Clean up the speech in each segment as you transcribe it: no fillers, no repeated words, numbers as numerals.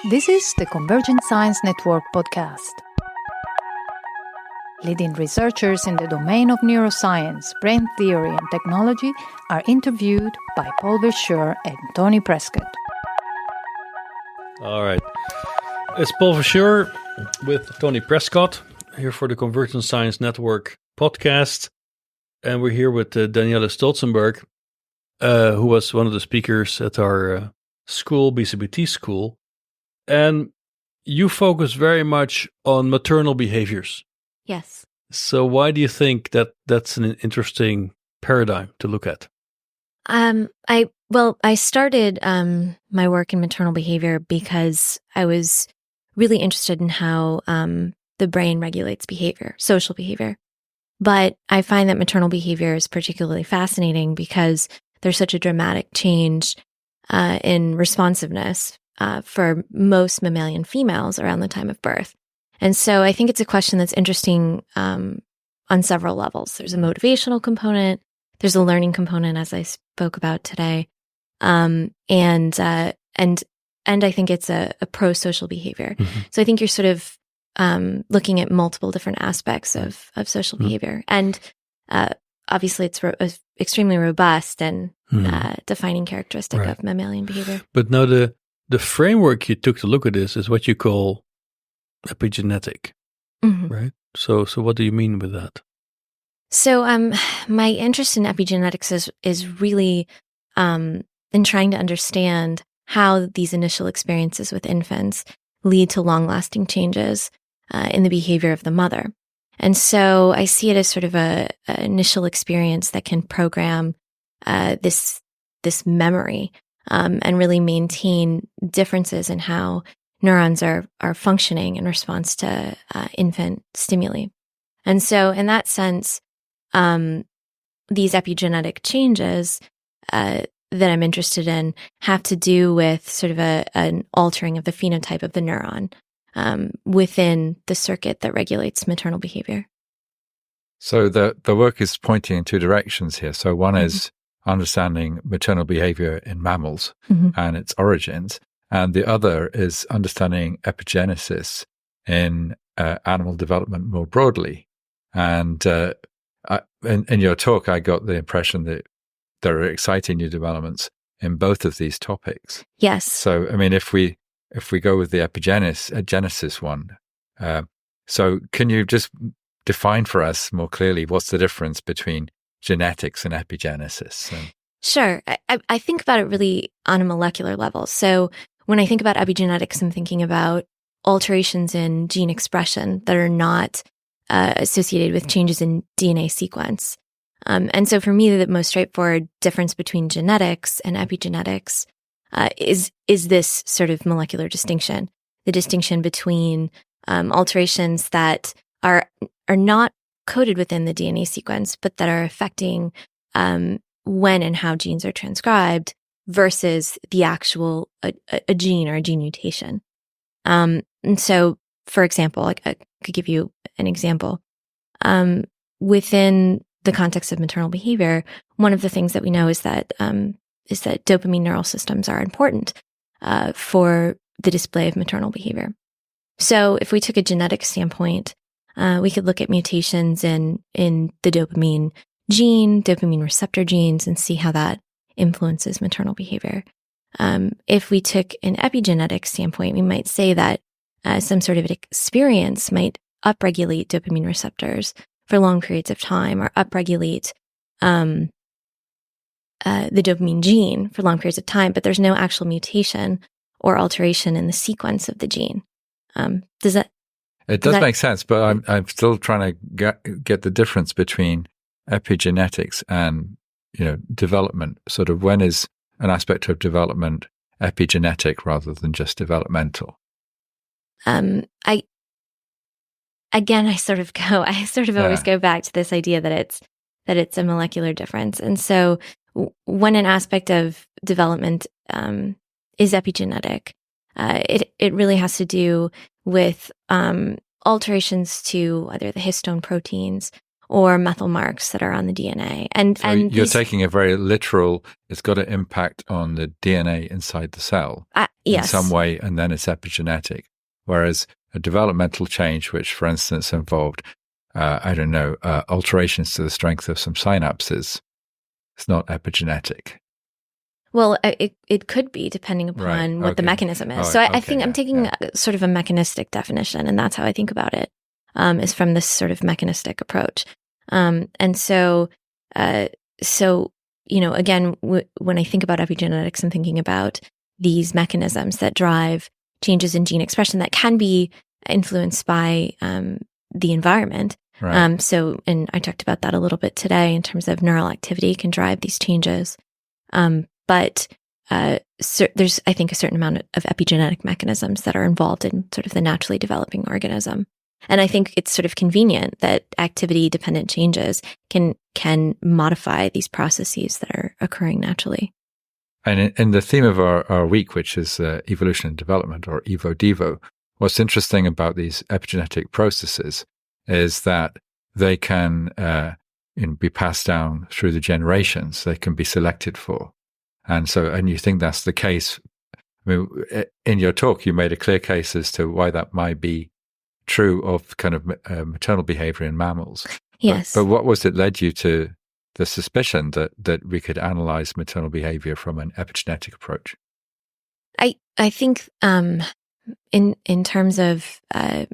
This is the Convergent Science Network podcast. Leading researchers in the domain of neuroscience, brain theory, and technology are interviewed by Paul Verschure and Tony Prescott. All right. It's Paul Verschure with Tony Prescott here for the Convergent Science Network podcast. And we're here with Danielle Stolzenberg, who was one of the speakers at our school, BCBT school. And you focus very much on maternal behaviors. Yes. So why do you think that that's an interesting paradigm to look at? I started my work in maternal behavior because I was really interested in how the brain regulates behavior, social behavior. But I find that maternal behavior is particularly fascinating because there's such a dramatic change in responsiveness for most mammalian females around the time of birth. And so I think it's a question that's interesting on several levels. There's a motivational component, there's a learning component, as I spoke about today, and I think it's a pro-social behavior. Mm-hmm. So I think you're sort of looking at multiple different aspects of social behavior, and obviously it's extremely robust and defining characteristic of mammalian behavior. But now the framework you took to look at this is what you call epigenetic, right? So what do you mean with that? So my interest in epigenetics is really in trying to understand how these initial experiences with infants lead to long-lasting changes in the behavior of the mother. And so I see it as sort of a initial experience that can program this memory and really maintain differences in how neurons are functioning in response to infant stimuli. And so in that sense, these epigenetic changes that I'm interested in have to do with sort of an altering of the phenotype of the neuron within the circuit that regulates maternal behavior. So the work is pointing in two directions here. So one is understanding maternal behavior in mammals and its origins. And the other is understanding epigenesis in animal development more broadly. And in your talk, I got the impression that there are exciting new developments in both of these topics. Yes. So, I mean, if we go with the epigenesis one, so can you just define for us more clearly what's the difference between genetics and epigenesis? Sure. I think about it really on a molecular level. So when I think about epigenetics, I'm thinking about alterations in gene expression that are not associated with changes in DNA sequence. And so for me, the most straightforward difference between genetics and epigenetics is this sort of molecular distinction, the distinction between alterations that are not coded within the DNA sequence, but that are affecting when and how genes are transcribed versus the actual a gene or a gene mutation. And so, for example, I could give you an example. Within the context of maternal behavior, one of the things that we know is that dopamine neural systems are important for the display of maternal behavior. So if we took a genetic standpoint, we could look at mutations in the dopamine gene, dopamine receptor genes, and see how that influences maternal behavior. If we took an epigenetic standpoint, we might say that some sort of experience might upregulate dopamine receptors for long periods of time, or upregulate the dopamine gene for long periods of time, but there's no actual mutation or alteration in the sequence of the gene. Does that? It does make sense, but I'm still trying to get the difference between epigenetics and development. Sort of, when is an aspect of development epigenetic rather than just developmental? I sort of always go back to this idea that it's a molecular difference. And so when an aspect of development is epigenetic, it really has to do with alterations to either the histone proteins or methyl marks that are on the DNA. And you're taking a very literal, it's got an impact on the DNA inside the cell in some way, and then it's epigenetic. Whereas a developmental change, which, for instance, involved, alterations to the strength of some synapses, it's not epigenetic. Well, it could be, depending upon what the mechanism is. I think I'm taking sort of a mechanistic definition, and that's how I think about it, is from this sort of mechanistic approach. Again, when I think about epigenetics, I'm thinking about these mechanisms that drive changes in gene expression that can be influenced by the environment. Right. And I talked about that a little bit today in terms of neural activity can drive these changes. But there's, I think, a certain amount of epigenetic mechanisms that are involved in sort of the naturally developing organism. And I think it's sort of convenient that activity-dependent changes can modify these processes that are occurring naturally. And in the theme of our week, which is evolution and development, or Evo-Devo, what's interesting about these epigenetic processes is that they can be passed down through the generations. They can be selected for. And you think that's the case. I mean, in your talk, you made a clear case as to why that might be true of kind of maternal behavior in mammals. Yes. But what was it led you to the suspicion that we could analyze maternal behavior from an epigenetic approach? I think in terms of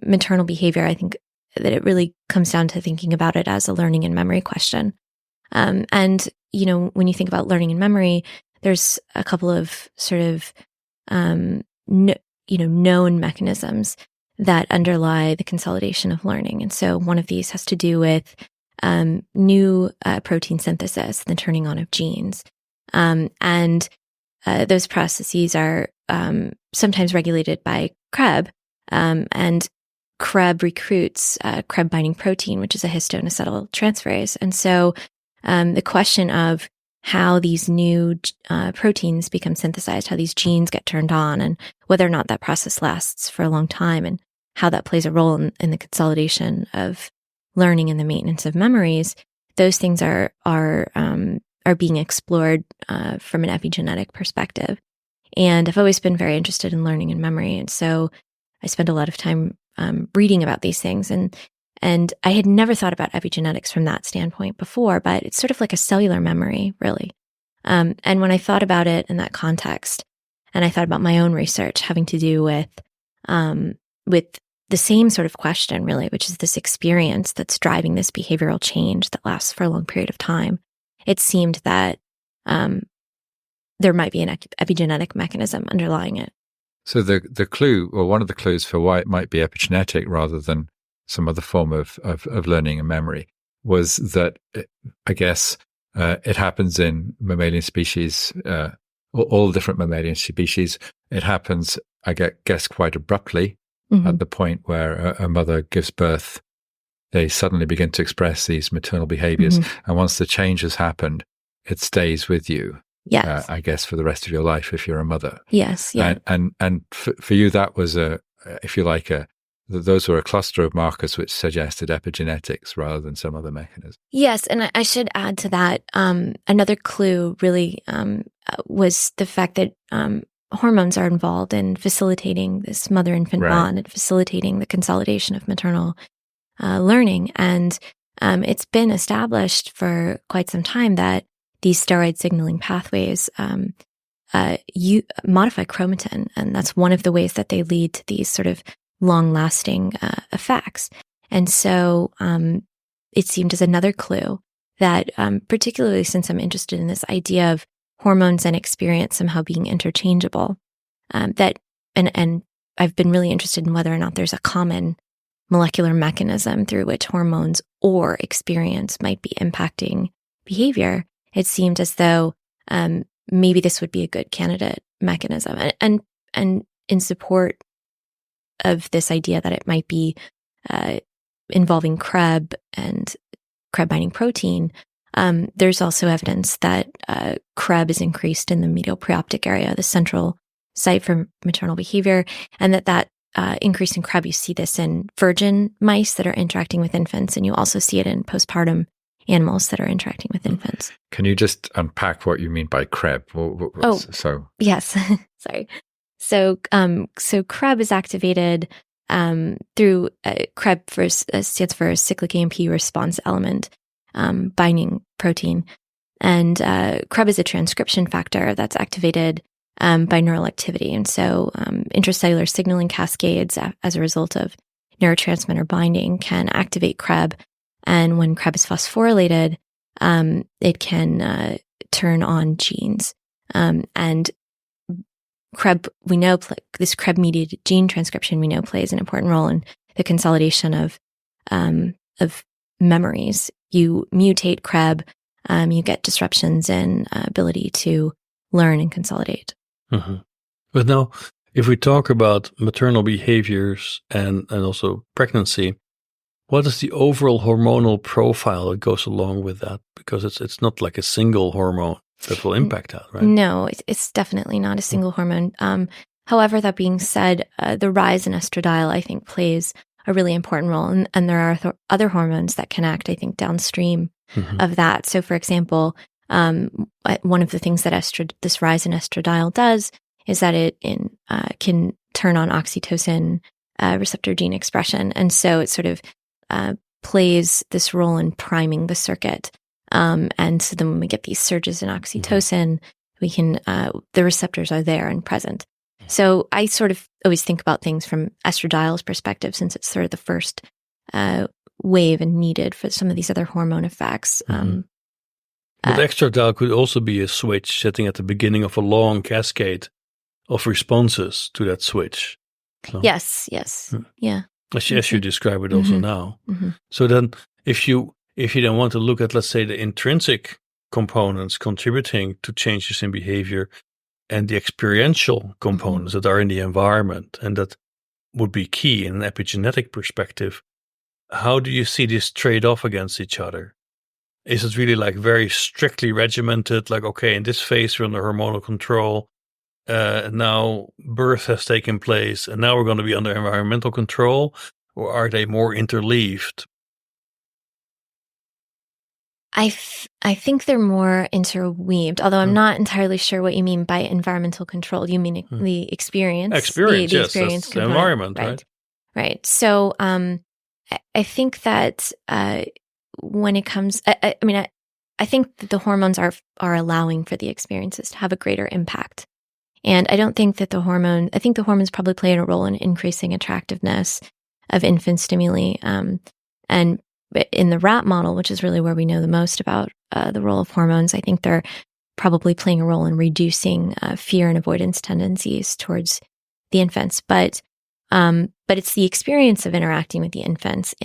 maternal behavior, I think that it really comes down to thinking about it as a learning and memory question. And when you think about learning and memory, there's a couple of sort of known mechanisms that underlie the consolidation of learning. And so one of these has to do with new protein synthesis, the turning on of genes. And those processes are sometimes regulated by Krebs, and Krebs recruits Krebs binding protein, which is a histone acetyltransferase. And so the question of how these new proteins become synthesized, how these genes get turned on, and whether or not that process lasts for a long time, and how that plays a role in the consolidation of learning and the maintenance of memories, those things are being explored from an epigenetic perspective. And I've always been very interested in learning and memory, and so I spend a lot of time reading about these things. And I had never thought about epigenetics from that standpoint before, but it's sort of like a cellular memory, really. And when I thought about it in that context, and I thought about my own research having to do with the same sort of question, really, which is this experience that's driving this behavioral change that lasts for a long period of time, it seemed that there might be an epigenetic mechanism underlying it. So the clue, or one of the clues for why it might be epigenetic rather than some other form of learning and memory, was that, I guess, it happens in mammalian species, all different mammalian species. It happens, I guess, quite abruptly. Mm-hmm. At the point where a mother gives birth. They suddenly begin to express these maternal behaviors. Mm-hmm. And once the change has happened, it stays with you. Yes. I guess for the rest of your life if you're a mother. Yes. Yeah. And for you, that was those were a cluster of markers which suggested epigenetics rather than some other mechanism. Yes, and I should add to that, another clue really was the fact that hormones are involved in facilitating this mother-infant bond and facilitating the consolidation of maternal learning. And it's been established for quite some time that these steroid signaling pathways modify chromatin, and that's one of the ways that they lead to these sort of long-lasting effects. And so it seemed as another clue that, particularly since I'm interested in this idea of hormones and experience somehow being interchangeable, and I've been really interested in whether or not there's a common molecular mechanism through which hormones or experience might be impacting behavior. It seemed as though maybe this would be a good candidate mechanism, and in support of this idea that it might be involving Krebs and Krebs binding protein. There's also evidence that Krebs is increased in the medial preoptic area, the central site for maternal behavior, and that increase in CREB, you see this in virgin mice that are interacting with infants, and you also see it in postpartum animals that are interacting with infants. Can you just unpack what you mean by CREB? Yes. Sorry. So CREB is activated through CREB stands for cyclic AMP response element binding protein. And CREB is a transcription factor that's activated by neural activity. And so intracellular signaling cascades as a result of neurotransmitter binding can activate CREB. And when CREB is phosphorylated, it can turn on genes. And CREB, we know, this CREB-mediated gene transcription, we know, plays an important role in the consolidation of memories. You mutate CREB, you get disruptions in ability to learn and consolidate. Mm-hmm. But now, if we talk about maternal behaviors and also pregnancy, what is the overall hormonal profile that goes along with that? Because it's not like a single hormone that will impact that, right? No, it's definitely not a single hormone. However, that being said, the rise in estradiol, I think, plays a really important role. And there are other hormones that can act, I think, downstream of that. So, for example, one of the things that this rise in estradiol does is that it can turn on oxytocin receptor gene expression. And so it sort of plays this role in priming the circuit. And so then when we get these surges in oxytocin, we can, the receptors are there and present. So I sort of always think about things from estradiol's perspective, since it's sort of the first wave and needed for some of these other hormone effects. But estradiol could also be a switch sitting at the beginning of a long cascade of responses to that switch. So, yes. Yeah. As you describe it also now. So then if you then want to look at, let's say, the intrinsic components contributing to changes in behavior and the experiential components that are in the environment, and that would be key in an epigenetic perspective, how do you see this trade off against each other? Is it really like very strictly regimented, like, okay, in this phase we're under hormonal control, now birth has taken place, and now we're going to be under environmental control, or are they more interleaved? I think they're more interweaved, although I'm not entirely sure what you mean by environmental control. You mean the experience? Experience, the yes, experience that's the environment, right? Right. So I think that when it comes, I think that the hormones are allowing for the experiences to have a greater impact. And I don't think that I think the hormones probably play a role in increasing attractiveness of infant stimuli. And in the rat model, which is really where we know the most about the role of hormones, I think they're probably playing a role in reducing fear and avoidance tendencies towards the infants. But it's the experience of interacting with the infants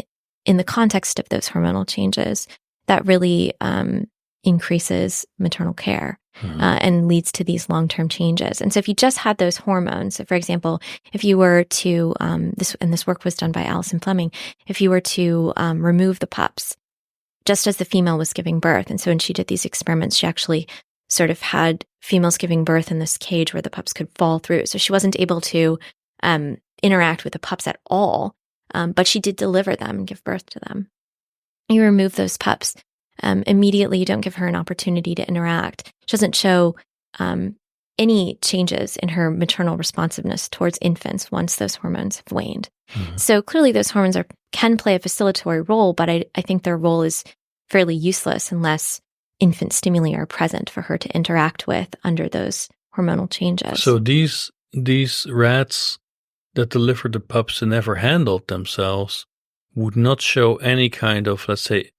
in the context of those hormonal changes that really increases maternal care and leads to these long-term changes. And so if you just had those hormones, so for example, if you were to, this work was done by Alison Fleming, if you were to remove the pups just as the female was giving birth, and so when she did these experiments, she actually sort of had females giving birth in this cage where the pups could fall through. So she wasn't able to interact with the pups at all, but she did deliver them and give birth to them. You remove those pups. Immediately, you don't give her an opportunity to interact. She doesn't show any changes in her maternal responsiveness towards infants once those hormones have waned. So clearly those hormones can play a facilitatory role, but I think their role is fairly useless unless infant stimuli are present for her to interact with under those hormonal changes. So these rats that delivered the pups and never handled themselves would not show any kind of, let's say,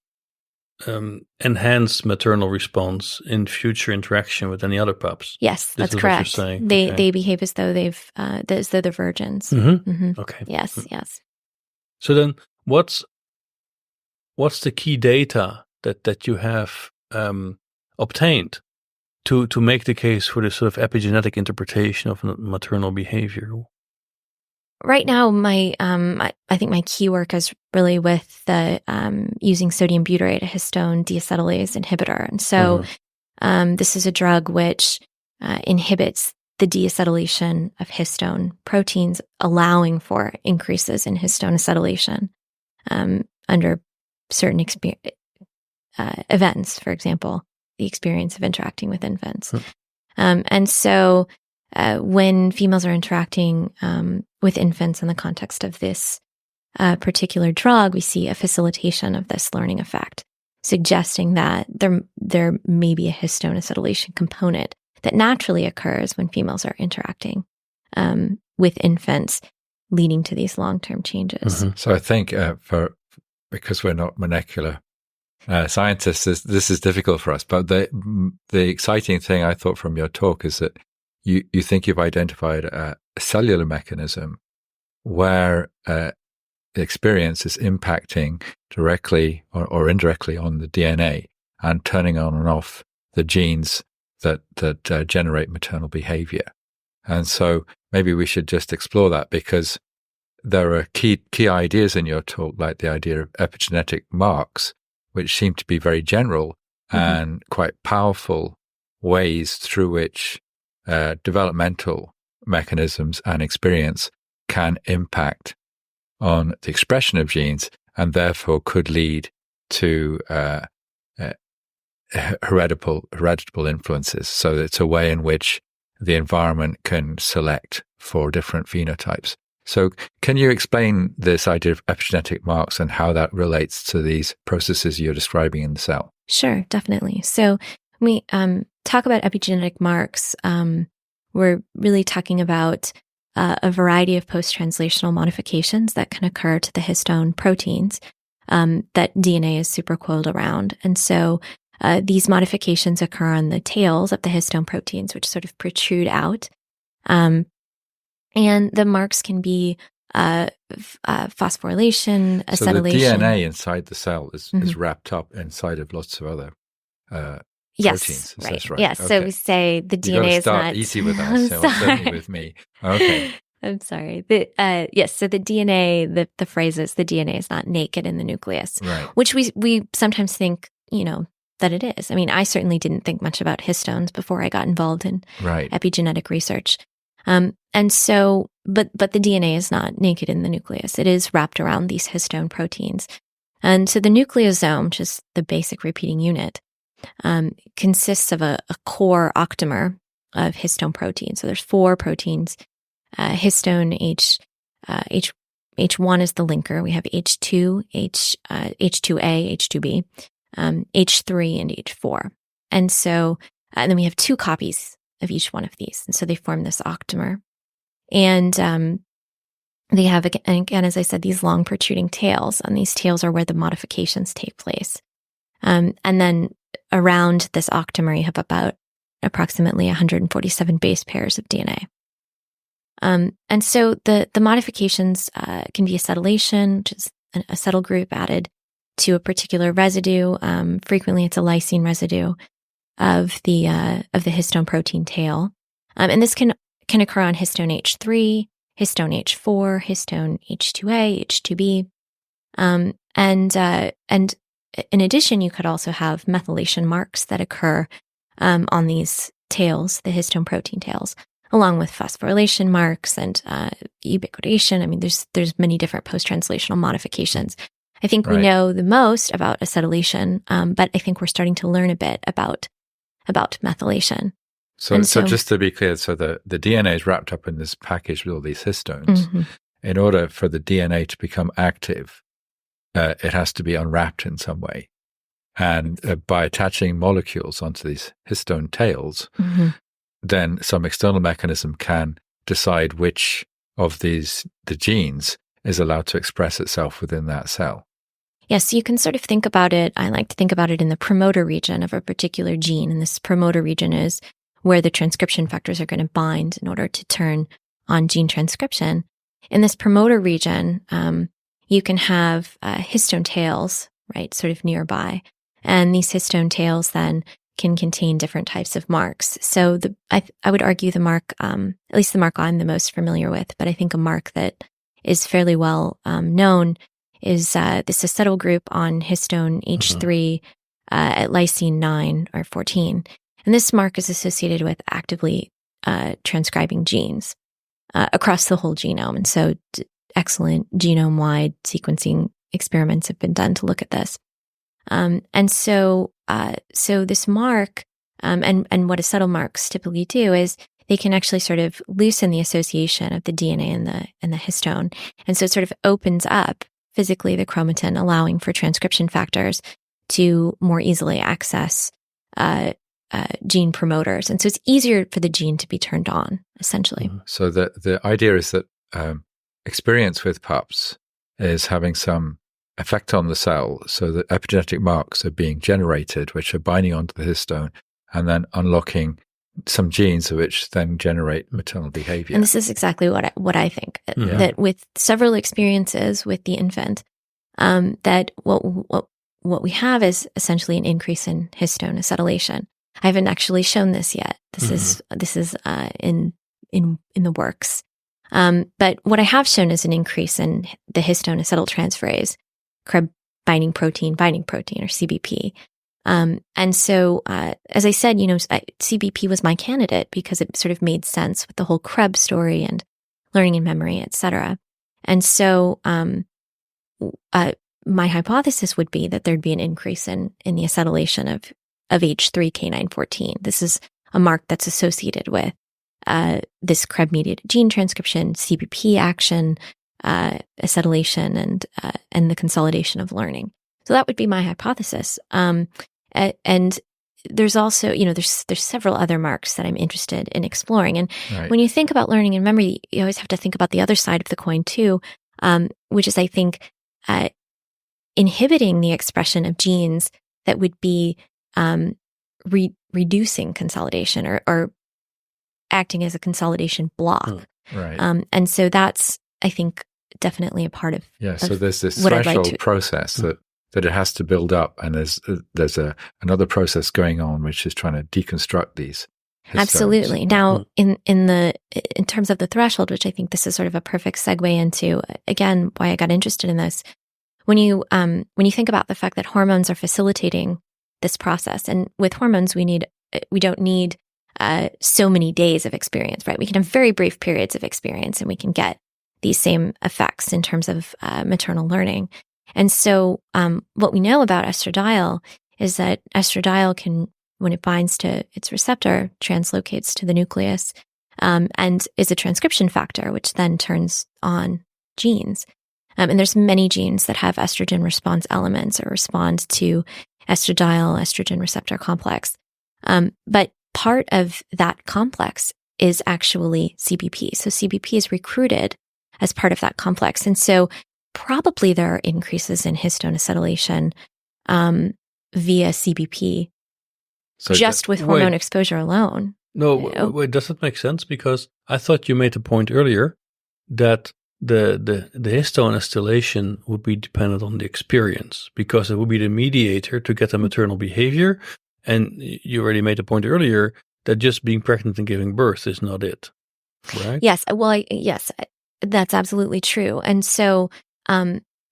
enhanced maternal response in future interaction with any other pups. Yes, that's correct. They behave as though as though they're virgins. Okay. Yes. So then, what's the key data that you have obtained to make the case for this sort of epigenetic interpretation of maternal behavior? Right now, I think my key work is really with the using sodium butyrate, a histone deacetylase inhibitor. And so this is a drug which inhibits the deacetylation of histone proteins, allowing for increases in histone acetylation under certain events, for example, the experience of interacting with infants. And so when females are interacting with infants in the context of this particular drug, we see a facilitation of this learning effect, suggesting that there may be a histone acetylation component that naturally occurs when females are interacting with infants, leading to these long-term changes. So I think because we're not molecular scientists, this is difficult for us. But the exciting thing I thought from your talk is that you think you've identified a cellular mechanism where the experience is impacting directly or indirectly on the DNA and turning on and off the genes that generate maternal behavior. And so maybe we should just explore that, because there are key ideas in your talk, like the idea of epigenetic marks, which seem to be very general and quite powerful ways through which developmental mechanisms and experience can impact on the expression of genes, and therefore could lead to heritable influences. So it's a way in which the environment can select for different phenotypes. So can you explain this idea of epigenetic marks and how that relates to these processes you're describing in the cell? Sure, definitely. So when we talk about epigenetic marks, we're really talking about a variety of post-translational modifications that can occur to the histone proteins that DNA is supercoiled around. And so these modifications occur on the tails of the histone proteins, which sort of protrude out. And the marks can be phosphorylation, acetylation. So the DNA inside the cell is wrapped up inside of lots of other proteins. Right. That's right. Yes. Okay. So we say the DNA is not easy with us, so certainly with me. Okay. I'm sorry. Yes. So the DNA, the phrase is the DNA is not naked in the nucleus, right, which we sometimes think, that it is. I mean, I certainly didn't think much about histones before I got involved in epigenetic research. And so, but the DNA is not naked in the nucleus. It is wrapped around these histone proteins. And so the nucleosome, which is the basic repeating unit, consists of a core octamer of histone proteins. So there's 4 proteins. Histone H1 is the linker. We have H2, H2A, H2B, H3, and H4. And so, and then we have 2 copies of each one of these. And so they form this octamer. And they have, again, as I said, these long protruding tails. And these tails are where the modifications take place. And then around this octamer, you have about approximately 147 base pairs of DNA. And so the modifications can be acetylation, which is an acetyl group added to a particular residue. Frequently, it's a lysine residue of the histone protein tail, and this can occur on histone H3, histone H4, histone H2A, H2B, and in addition, you could also have methylation marks that occur on these tails, the histone protein tails, along with phosphorylation marks and ubiquitination. I mean, there's many different post-translational modifications. I think we know the most about acetylation, but I think we're starting to learn a bit about methylation. So just to be clear, so the DNA is wrapped up in this package with all these histones. In order for the DNA to become active, it has to be unwrapped in some way. And by attaching molecules onto these histone tails, then some external mechanism can decide which of the genes is allowed to express itself within that cell. Yes, so you can sort of think about it, I like to think about it in the promoter region of a particular gene. And this promoter region is where the transcription factors are going to bind in order to turn on gene transcription. In this promoter region, you can have histone tails, right, sort of nearby. And these histone tails then can contain different types of marks. So I would argue the mark, at least the mark I'm the most familiar with, but I think a mark that is fairly well known is this acetyl group on histone H3 at lysine 9 or 14. And this mark is associated with actively transcribing genes across the whole genome. And so excellent genome-wide sequencing experiments have been done to look at this. And so this mark, and what acetyl marks typically do is they can actually sort of loosen the association of the DNA and the histone. And so it sort of opens up physically the chromatin, allowing for transcription factors to more easily access gene promoters. And so it's easier for the gene to be turned on, essentially. So the idea is that experience with pups is having some effect on the cell, so that epigenetic marks are being generated, which are binding onto the histone and then unlocking some genes which then generate maternal behavior. And this is exactly what I think, that with several experiences with the infant, that what we have is essentially an increase in histone acetylation. I haven't actually shown this yet. This is in the works. But what I have shown is an increase in the histone acetyltransferase, Krebs binding protein, or CBP. And so, as I said, CBP was my candidate because it sort of made sense with the whole Krebs story and learning and memory, et cetera. And so, my hypothesis would be that there'd be an increase in the acetylation of H3K914. This is a mark that's associated with this Krebs-mediated gene transcription, CBP action, acetylation, and the consolidation of learning. So that would be my hypothesis. And there's also, there's several other marks that I'm interested in exploring. And when you think about learning and memory, you always have to think about the other side of the coin too, which is, I think, inhibiting the expression of genes that would be reducing consolidation or acting as a consolidation block. And so that's, I think, definitely a part of so there's this threshold process that it has to build up, and there's another process going on which is trying to deconstruct these histones. Absolutely. Now, in terms of the threshold, which I think this is sort of a perfect segue into, again, why I got interested in this. When you think about the fact that hormones are facilitating this process, and with hormones we don't need so many days of experience, right? We can have very brief periods of experience, and we can get these same effects in terms of maternal learning. And so what we know about estradiol is that estradiol can, when it binds to its receptor, translocates to the nucleus and is a transcription factor, which then turns on genes. And there's many genes that have estrogen response elements or respond to estradiol, estrogen receptor complex. But part of that complex is actually CBP. So CBP is recruited as part of that complex. And so probably there are increases in histone acetylation via CBP with hormone exposure alone. No, wait, does that make sense? Because I thought you made a point earlier that the histone acetylation would be dependent on the experience, because it would be the mediator to get the maternal behavior. And you already made a point earlier that just being pregnant and giving birth is not it, right? Yes. Well, yes, that's absolutely true. And so,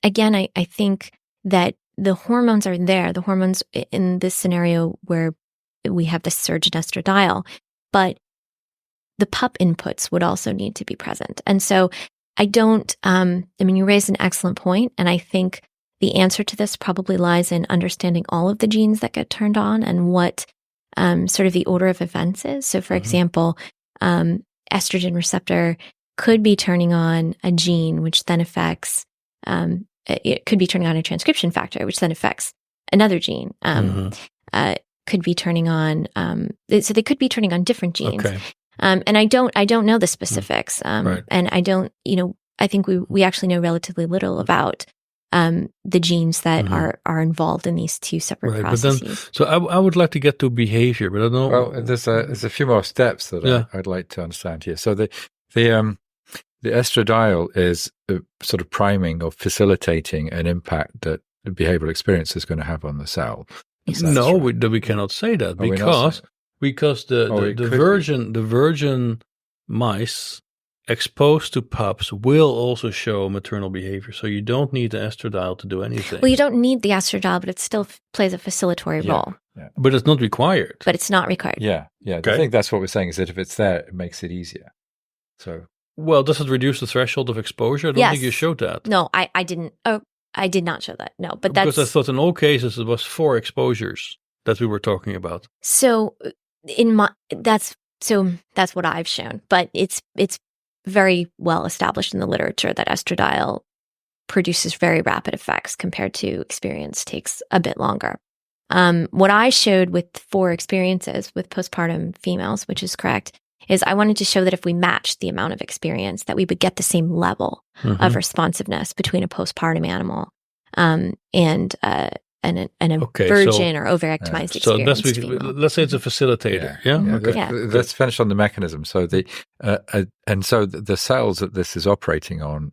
again, I think that the hormones are there, the hormones in this scenario where we have this surge in estradiol, but the pup inputs would also need to be present. And so you raised an excellent point, and I think the answer to this probably lies in understanding all of the genes that get turned on and what sort of the order of events is. So, for example, estrogen receptor could be turning on a gene, which then affects, it could be turning on a transcription factor, which then affects another gene. Could be turning on, so they could be turning on different genes. Okay. And I don't know the specifics. Right. And I don't, I think we actually know relatively little about the genes that are involved in these two separate processes. But then, so I would like to get to behavior, but I don't know. Well, there's a few more steps that I'd like to understand here. So the estradiol is sort of priming or facilitating an impact that the behavioral experience is going to have on the cell. No, we cannot say that because the virgin mice exposed to pups will also show maternal behavior. So you don't need the estradiol to do anything. Well, you don't need the estradiol, but it still plays a facilitatory role. Yeah. But it's not required. But it's not required. Yeah. Okay. I think that's what we're saying, is that if it's there, it makes it easier. So, well, does it reduce the threshold of exposure? I don't think you showed that. No, I didn't. Oh, I did not show that. No, but because I thought in all cases it was 4 exposures that we were talking about. So that's what I've shown, but it's very well established in the literature that estradiol produces very rapid effects compared to experience takes a bit longer. What I showed with 4 experiences with postpartum females, which is correct, is I wanted to show that if we matched the amount of experience, that we would get the same level of responsiveness between a postpartum animal and a virgin or overactimized experienced female. Let's say it's a facilitator. Let's finish on the mechanism. So the cells that this is operating on,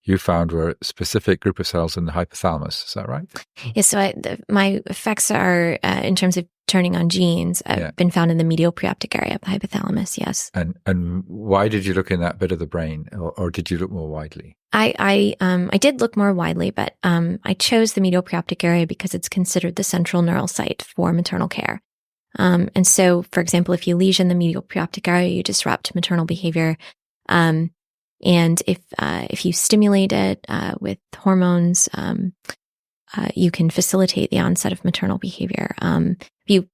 you found were a specific group of cells in the hypothalamus. Is that right? Yes. So my effects are, in terms of turning on genes, been found in the medial preoptic area of the hypothalamus. Yes. And why did you look in that bit of the brain, or did you look more widely? I did look more widely, but I chose the medial preoptic area because it's considered the central neural site for maternal care. And so, for example, if you lesion the medial preoptic area, you disrupt maternal behavior. And if you stimulate it with hormones, you can facilitate the onset of maternal behavior. If you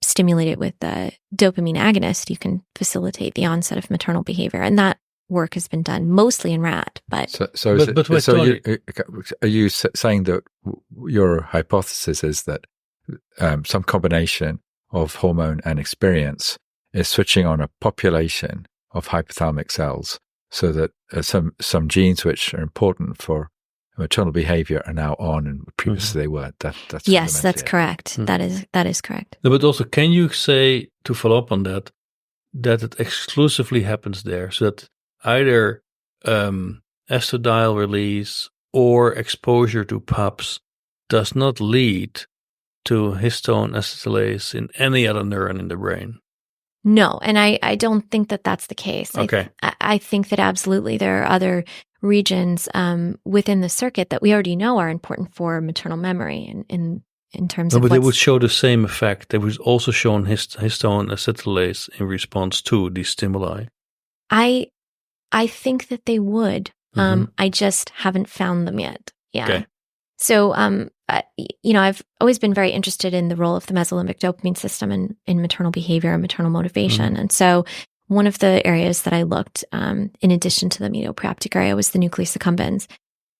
stimulate it with a dopamine agonist, you can facilitate the onset of maternal behavior, and that work has been done mostly in rat. But are you saying that your hypothesis is that some combination of hormone and experience is switching on a population of hypothalamic cells, so that some genes which are important for maternal behavior are now on, and previously they weren't? Yes, that's correct. That is correct. No, but also, can you say, to follow up on that it exclusively happens there, so that either estradiol release or exposure to pups does not lead to histone acetylase in any other neuron in the brain? No, and I don't think that that's the case. Okay. I think that absolutely there are other regions within the circuit that we already know are important for maternal memory in terms of. But they would show the same effect. They would also show histone acetylase in response to these stimuli. I think that they would. I just haven't found them yet. Yeah. Okay. So, I've always been very interested in the role of the mesolimbic dopamine system in maternal behavior and maternal motivation. And so one of the areas that I looked, in addition to the medial preoptic area, was the nucleus accumbens.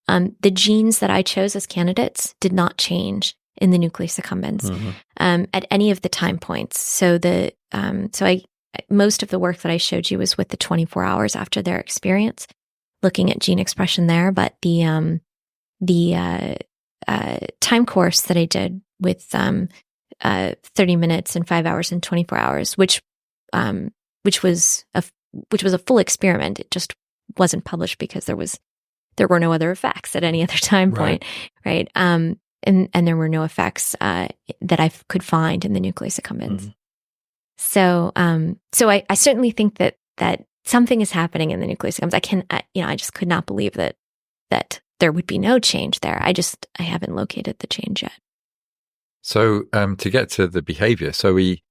The genes that I chose as candidates did not change in the nucleus accumbens at any of the time points. So most of the work that I showed you was with the 24 hours after their experience, looking at gene expression there. But the time course that I did with 30 minutes and 5 hours and 24 hours, which was a full experiment. It just wasn't published because there were no other effects at any other time point, right? And there were no effects that I could find in the nucleus accumbens. So I certainly think that something is happening in the nucleus accumbens. I just could not believe that there would be no change there. I haven't located the change yet. So to get to the behavior, so we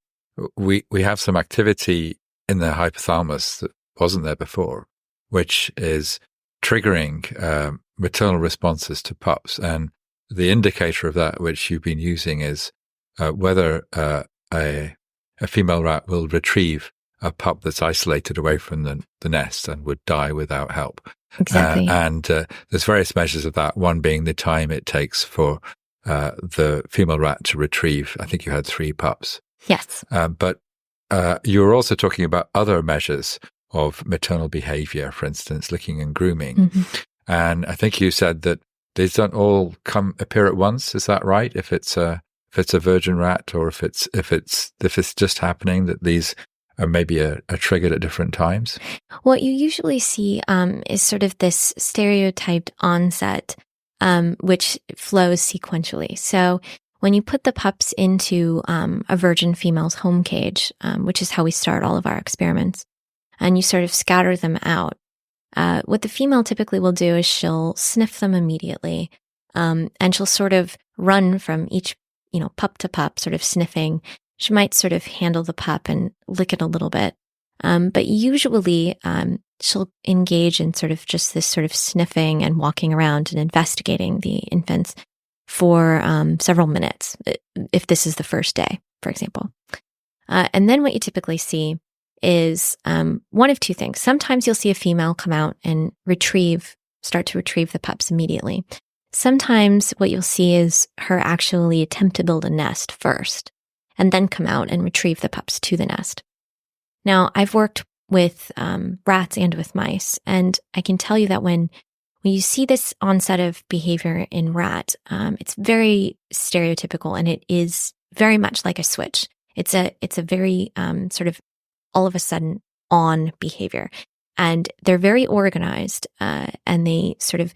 have some activity in the hypothalamus that wasn't there before, which is triggering maternal responses to pups. And the indicator of that, which you've been using, is whether a female rat will retrieve a pup that's isolated away from the nest and would die without help. Exactly. And there's various measures of that, one being the time it takes for the female rat to retrieve. I think you had 3 pups. Yes. But you were also talking about other measures of maternal behavior, for instance, licking and grooming. And I think you said that these don't all appear at once. Is that right? If it's a virgin rat, or if it's just happening, that these are maybe are triggered at different times? What you usually see is sort of this stereotyped onset, which flows sequentially. So when you put the pups into a virgin female's home cage, which is how we start all of our experiments, and you sort of scatter them out, what the female typically will do is she'll sniff them immediately, and she'll sort of run from each pup to pup, sort of sniffing. She might sort of handle the pup and lick it a little bit. But usually she'll engage in sort of just this sort of sniffing and walking around and investigating the infants for several minutes, if this is the first day, for example. And then what you typically see is one of two things. Sometimes you'll see a female come out and start to retrieve the pups immediately. Sometimes what you'll see is her actually attempt to build a nest first and then come out and retrieve the pups to the nest. Now, I've worked with rats and with mice, and I can tell you that when you see this onset of behavior in rat, it's very stereotypical, and it is very much like a switch. It's a very sort of all of a sudden on behavior, and they're very organized, and they sort of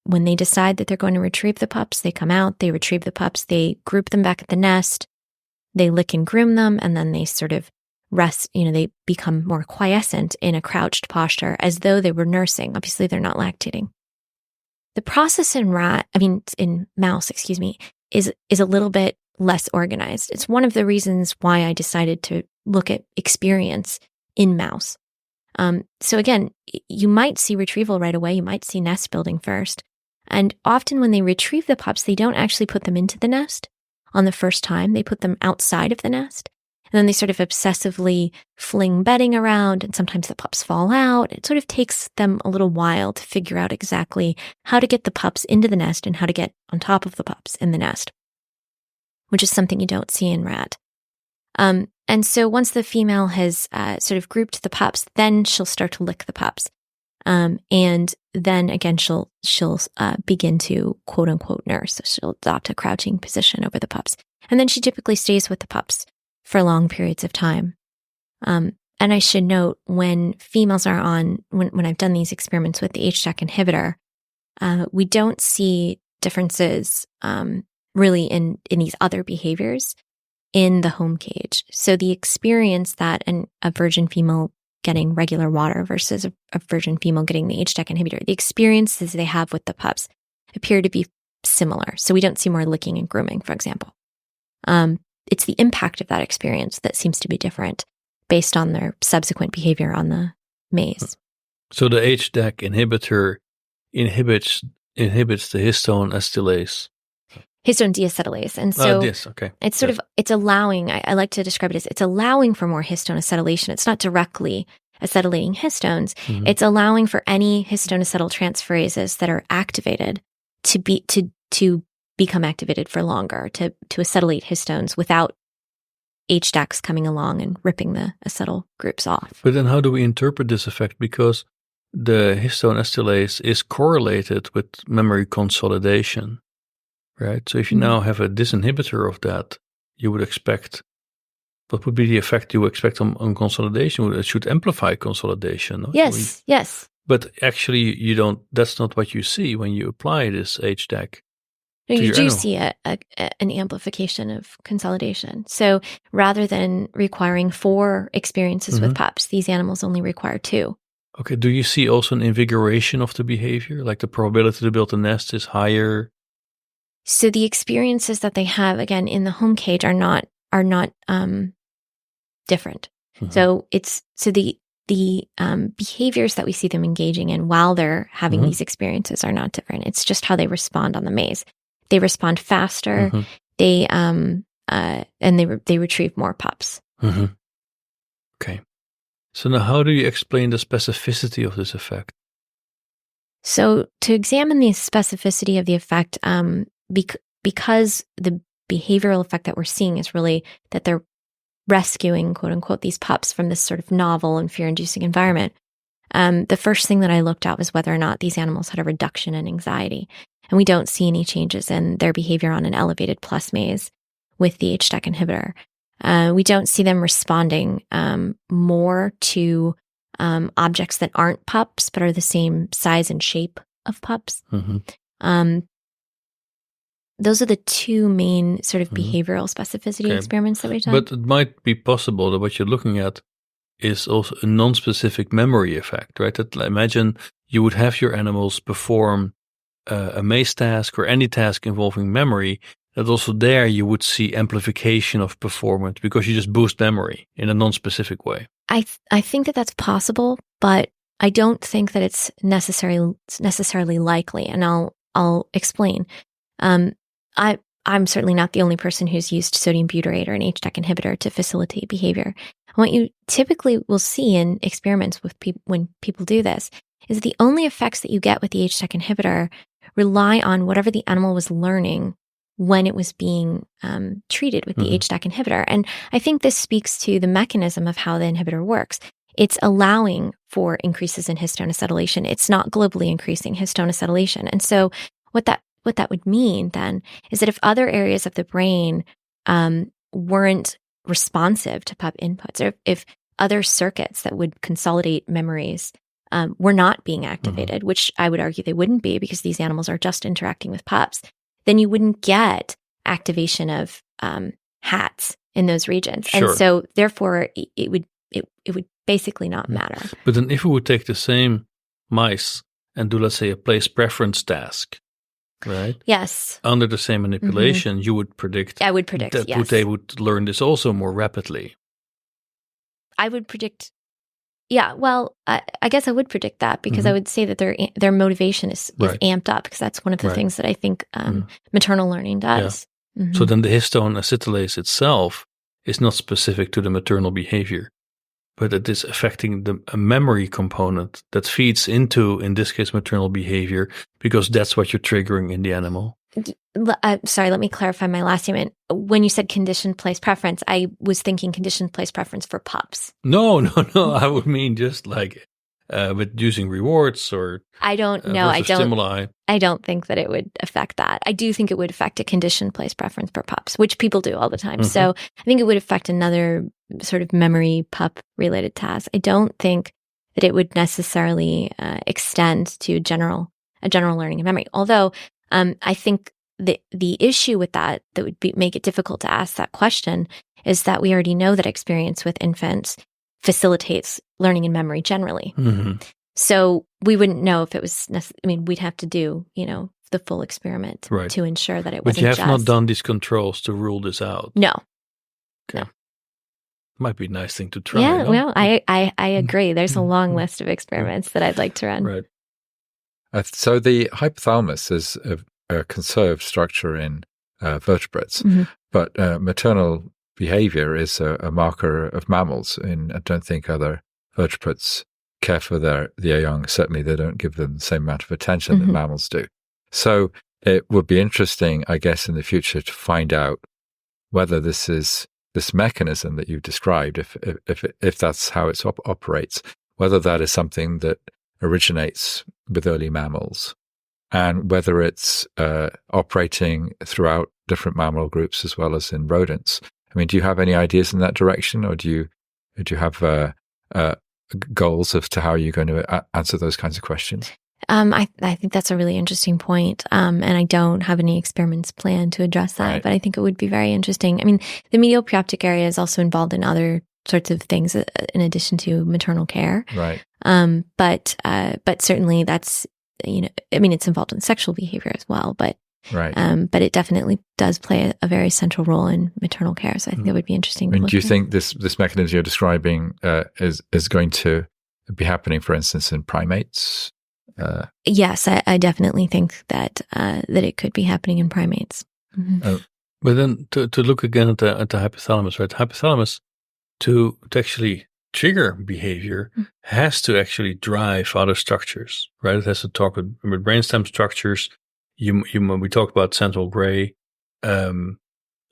when they decide that they're going to retrieve the pups, they come out, they retrieve the pups, they group them back at the nest, they lick and groom them, and then they sort of rest, they become more quiescent in a crouched posture as though they were nursing. Obviously, they're not lactating. The process in mouse, is a little bit less organized. It's one of the reasons why I decided to look at experience in mouse. So again, you might see retrieval right away. You might see nest building first. And often when they retrieve the pups, they don't actually put them into the nest on the first time. They put them outside of the nest. And then they sort of obsessively fling bedding around, and sometimes the pups fall out. It sort of takes them a little while to figure out exactly how to get the pups into the nest and how to get on top of the pups in the nest, which is something you don't see in rat. And so once the female has sort of grouped the pups, then she'll start to lick the pups. And then again, she'll begin to quote unquote nurse. So she'll adopt a crouching position over the pups. And then she typically stays with the pups for long periods of time. And I should note, when females are when I've done these experiments with the HDAC inhibitor, we don't see differences really in these other behaviors in the home cage. So the experience that a virgin female getting regular water versus a virgin female getting the HDAC inhibitor, the experiences they have with the pups appear to be similar. So we don't see more licking and grooming, for example. It's the impact of that experience that seems to be different based on their subsequent behavior on the maze. So the HDAC inhibitor inhibits the histone acetylase. Histone deacetylase. And so okay. It's sort of, it's allowing, I like to describe it as it's allowing for more histone acetylation. It's not directly acetylating histones. Mm-hmm. It's allowing for any histone acetyltransferases that are activated to become activated for longer, to acetylate histones without HDACs coming along and ripping the acetyl groups off. But then how do we interpret this effect? Because the histone acetylase is correlated with memory consolidation, right? So if you now have a disinhibitor of that, you would expect, what would be the effect you would expect on consolidation? It should amplify consolidation. No? Yes. But actually you don't, that's not what you see when you apply this HDAC. No, you do see an amplification of consolidation. So rather than requiring 4 experiences with pups, these animals only require 2. Okay. Do you see also an invigoration of the behavior? Like the probability to build a nest is higher? So the experiences that they have, again, in the home cage are not different. Mm-hmm. So the behaviors that we see them engaging in while they're having these experiences are not different. It's just how they respond on the maze. They respond faster. They and they retrieve more pups. Okay. So now, how do you explain the specificity of this effect? So to examine the specificity of the effect, because the behavioral effect that we're seeing is really that they're rescuing, quote unquote, these pups from this sort of novel and fear-inducing environment. The first thing that I looked at was whether or not these animals had a reduction in anxiety. And we don't see any changes in their behavior on an elevated plus maze with the HDAC inhibitor. We don't see them responding more to objects that aren't pups, but are the same size and shape of pups. Those are the 2 main sort of behavioral specificity experiments that we've done. But it might be possible that what you're looking at is also a non-specific memory effect, right? That, imagine you would have your animals perform a maze task or any task involving memory, that also there you would see amplification of performance because you just boost memory in a non-specific way. I think that that's possible, but I don't think that it's necessarily likely, and I'll explain. I'm certainly not the only person who's used sodium butyrate or an HDAC inhibitor to facilitate behavior. What you typically will see in experiments with when people do this is that the only effects that you get with the HDAC inhibitor rely on whatever the animal was learning when it was being treated with the HDAC inhibitor. And I think this speaks to the mechanism of how the inhibitor works. It's allowing for increases in histone acetylation. It's not globally increasing histone acetylation. And so what that would mean then is that if other areas of the brain weren't responsive to PUP inputs, or if other circuits that would consolidate memories were not being activated, which I would argue they wouldn't be because these animals are just interacting with pups, then you wouldn't get activation of HATs in those regions. Sure. And so therefore it would basically not matter. But then if we would take the same mice and do, let's say, a place preference task, right? Yes. Under the same manipulation, you would predict. I would predict, that yes. they would learn this also more rapidly. I would predict. Yeah, well, I guess I would predict that because I would say that their motivation is amped up because that's one of the things that I think maternal learning does. Yeah. So then the histone acetylase itself is not specific to the maternal behavior, but it is affecting a memory component that feeds into, in this case, maternal behavior, because that's what you're triggering in the animal. Sorry, let me clarify my last statement. When you said conditioned place preference, I was thinking conditioned place preference for pups. No. I would mean just like with using rewards or I don't know. Stimuli. I don't think that it would affect that. I do think it would affect a conditioned place preference for pups, which people do all the time. So I think it would affect another sort of memory pup related task. I don't think that it would necessarily extend to a general learning of memory. Although I think the issue with that would make it difficult to ask that question is that we already know that experience with infants facilitates learning and memory generally. So we wouldn't know if it was we'd have to do, the full experiment to ensure that it wasn't. But you have not done these controls to rule this out. No. Okay. No. Might be a nice thing to try. Yeah, no? well, I agree. There's a long list of experiments that I'd like to run. Right. So the hypothalamus is a conserved structure in vertebrates, but maternal behavior is a marker of mammals. And I don't think other vertebrates care for their young. Certainly they don't give them the same amount of attention that mammals do. So it would be interesting, I guess, in the future to find out whether this mechanism that you've described, if that's how it operates, whether that is something that originates with early mammals, and whether it's operating throughout different mammal groups as well as in rodents. I mean, do you have any ideas in that direction, or do you have goals as to how you're going to answer those kinds of questions? I think that's a really interesting point, and I don't have any experiments planned to address that, but I think it would be very interesting. I mean, the medial preoptic area is also involved in other sorts of things in addition to maternal care. Right. But certainly that's, it's involved in sexual behavior as well, but it definitely does play a very central role in maternal care. So I think that would be interesting. Do you think this mechanism you're describing is going to be happening, for instance, in primates? Yes, I definitely think that it could be happening in primates. But then to look again at the hypothalamus, right? The hypothalamus to actually trigger behavior has to actually drive other structures, right? It has to talk with brainstem structures. We talked about central gray and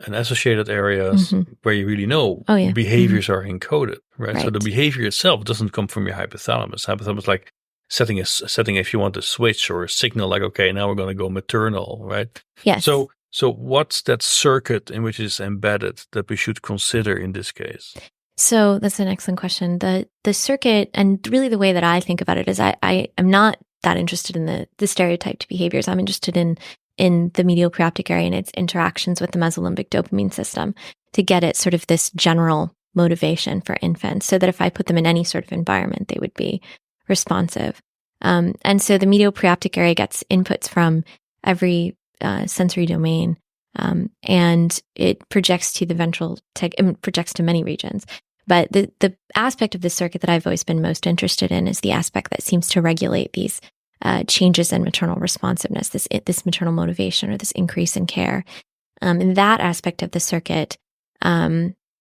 associated areas where you really know behaviors are encoded, right? So the behavior itself doesn't come from your hypothalamus. Hypothalamus like setting if you want a switch or a signal, like, okay, now we're going to go maternal, right? Yes. So what's that circuit in which is embedded that we should consider in this case? So that's an excellent question. The circuit, and really the way that I think about it is I am not that interested in the stereotyped behaviors. I'm interested in the medial preoptic area and its interactions with the mesolimbic dopamine system to get at sort of this general motivation for infants so that if I put them in any sort of environment, they would be responsive. And so the medial preoptic area gets inputs from every sensory domain and it projects to the ventral projects to many regions. But the aspect of the circuit that I've always been most interested in is the aspect that seems to regulate these changes in maternal responsiveness, this maternal motivation or this increase in care. And that aspect of the circuit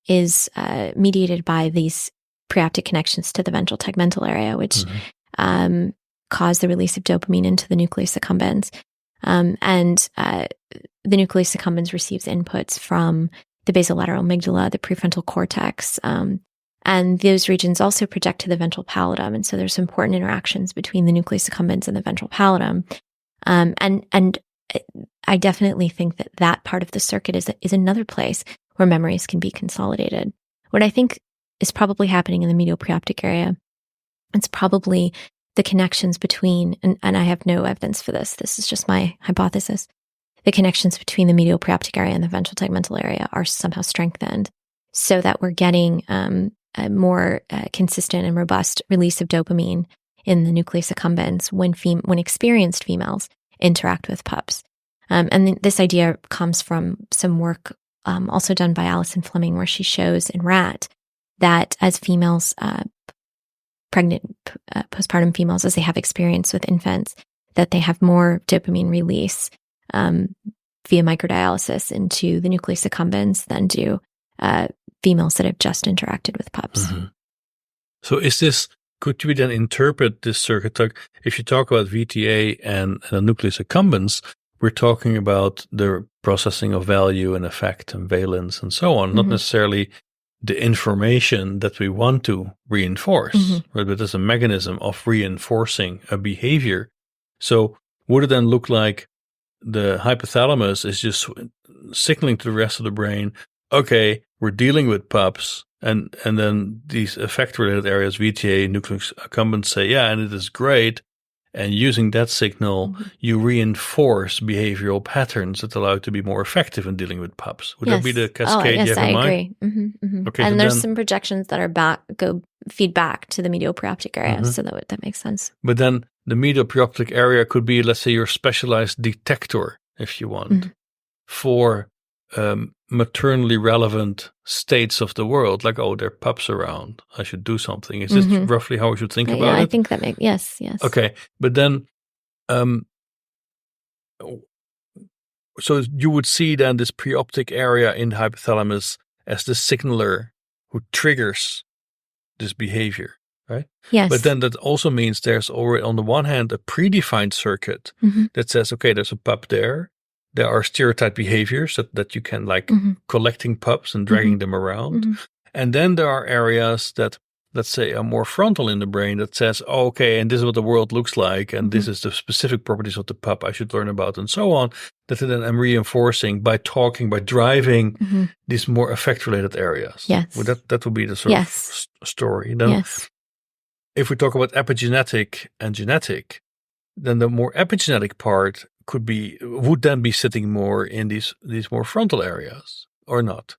is mediated by these preoptic connections to the ventral tegmental area, which cause the release of dopamine into the nucleus accumbens. And the nucleus accumbens receives inputs from the basolateral amygdala, the prefrontal cortex, and those regions also project to the ventral pallidum. And so there's important interactions between the nucleus accumbens and the ventral pallidum. And I definitely think that part of the circuit is another place where memories can be consolidated. What I think is probably happening in the medial preoptic area, it's probably the connections between, and I have no evidence for this is just my hypothesis, the connections between the medial preoptic area and the ventral tegmental area are somehow strengthened so that we're getting a more consistent and robust release of dopamine in the nucleus accumbens when experienced females interact with pups. And this idea comes from some work also done by Alison Fleming, where she shows in rat that as females, pregnant postpartum females, as they have experience with infants, that they have more dopamine release via microdialysis into the nucleus accumbens than do females that have just interacted with pups. Mm-hmm. So could we then interpret this circuit? If you talk about VTA and the nucleus accumbens, we're talking about the processing of value and effect and valence and so on, not necessarily the information that we want to reinforce, right? But there's a mechanism of reinforcing a behavior. So would it then look like the hypothalamus is just signaling to the rest of the brain, okay, we're dealing with pups, and then these effect-related areas, VTA, nucleus accumbens, say, yeah, and it is great. And using that signal, you reinforce behavioral patterns that allow it to be more effective in dealing with pups. Would that be the cascade you have in mind? I agree. Okay, and there's some projections that are feed back to the medial preoptic area, so that makes sense. But then the medial preoptic area could be, let's say, your specialized detector, if you want, for maternally relevant states of the world, like, oh, there are pups around, I should do something. Is this roughly how we should think about it? I think that makes, yes. Okay, but then, so you would see then this preoptic area in the hypothalamus as the signaler who triggers this behavior, right? Yes. But then that also means there's already, on the one hand, a predefined circuit that says, okay, there's a pup there. There are stereotype behaviors that you can, like collecting pups and dragging them around. And then there are areas that, let's say, are more frontal in the brain that says, oh, okay, and this is what the world looks like, and this is the specific properties of the pup I should learn about, and so on, that then I'm reinforcing by driving these more effect-related areas. Yes. Well, that would be the sort of story. Then, if we talk about epigenetic and genetic, then the more epigenetic part would then be sitting more in these more frontal areas, or not?